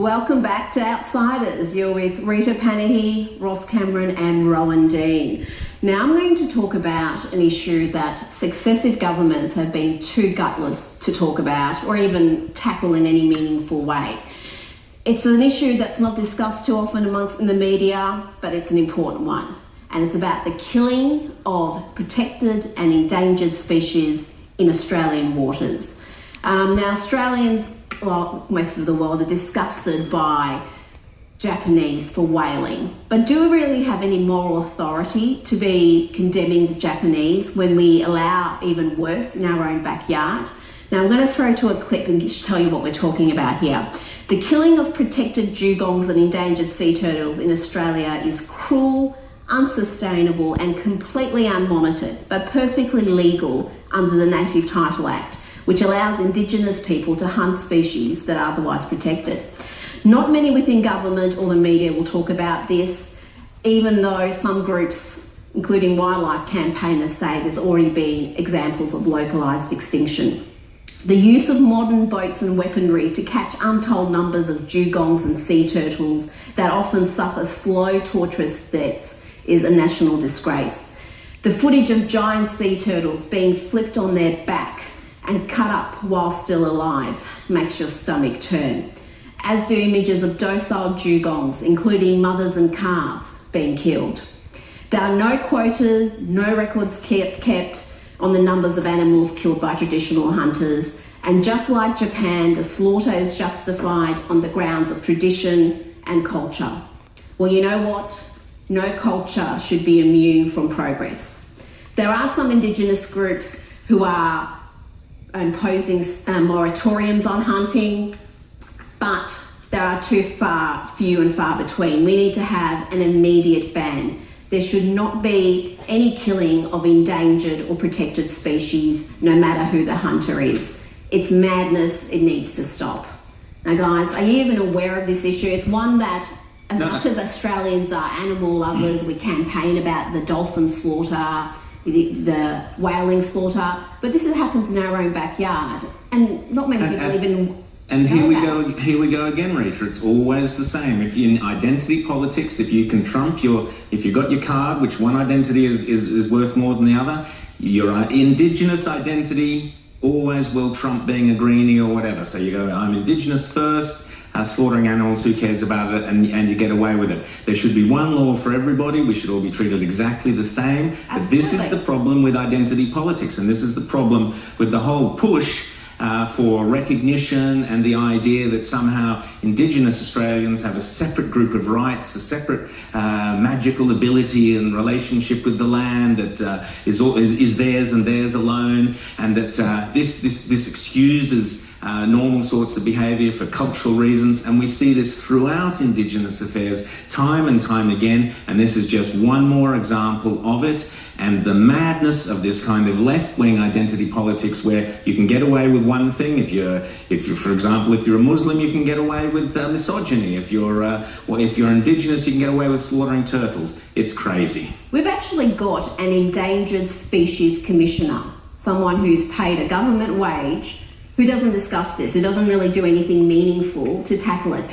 Welcome back to Outsiders. You're with Rita Panahi, Ross Cameron and Rowan Dean. Now I'm going to talk about an issue that successive governments have been too gutless to talk about or even tackle in any meaningful way. It's an issue that's not discussed too often in the media, but it's an important one. And it's about the killing of protected and endangered species in Australian waters. Now Australians, well, most of the world, are disgusted by Japanese for whaling. But do we really have any moral authority to be condemning the Japanese when we allow even worse in our own backyard? Now I'm going to throw to a clip and tell you what we're talking about here. The killing of protected dugongs and endangered sea turtles in Australia is cruel, unsustainable and completely unmonitored, but perfectly legal under the Native Title Act, which allows Indigenous people to hunt species that are otherwise protected. Not many within government or the media will talk about this, even though some groups, including wildlife campaigners, say there's already been examples of localised extinction. The use of modern boats and weaponry to catch untold numbers of dugongs and sea turtles that often suffer slow, torturous deaths is a national disgrace. The footage of giant sea turtles being flipped on their back and cut up while still alive makes your stomach turn, as do images of docile dugongs, including mothers and calves, being killed. There are no quotas, no records kept on the numbers of animals killed by traditional hunters, and just like Japan, the slaughter is justified on the grounds of tradition and culture. Well, you know what? No culture should be immune from progress. There are some Indigenous groups who are imposing moratoriums on hunting, but there are few and far between. We need to have an immediate ban. There should not be any killing of endangered or protected species, no matter who the hunter is. It's madness. It needs to stop. Now guys, are you even aware of this issue? It's one that, as much as Australians are animal lovers, we campaign about the dolphin slaughter, the whaling slaughter, but this happens in our own backyard, and not many people even. And here we go again, Rita. It's always the same. If you're in identity politics, if you can trump if you got your card, which one identity is worth more than the other, your Indigenous identity always will trump being a greenie or whatever. So you go, I'm Indigenous first. Slaughtering animals, who cares about it, and you get away with it. There should be one law for everybody. We should all be treated exactly the same. Absolutely. But this is the problem with identity politics, and this is the problem with the whole push for recognition and the idea that somehow Indigenous Australians have a separate group of rights, a separate magical ability and relationship with the land that is theirs and theirs alone, and that this excuses normal sorts of behaviour for cultural reasons, and we see this throughout Indigenous affairs time and time again, and this is just one more example of it. And the madness of this kind of left-wing identity politics, where you can get away with one thing. If you're, for example, if you're a Muslim, you can get away with misogyny. If you're Indigenous, you can get away with slaughtering turtles. It's crazy. We've actually got an endangered species commissioner, someone who's paid a government wage, who doesn't discuss this, who doesn't really do anything meaningful to tackle it.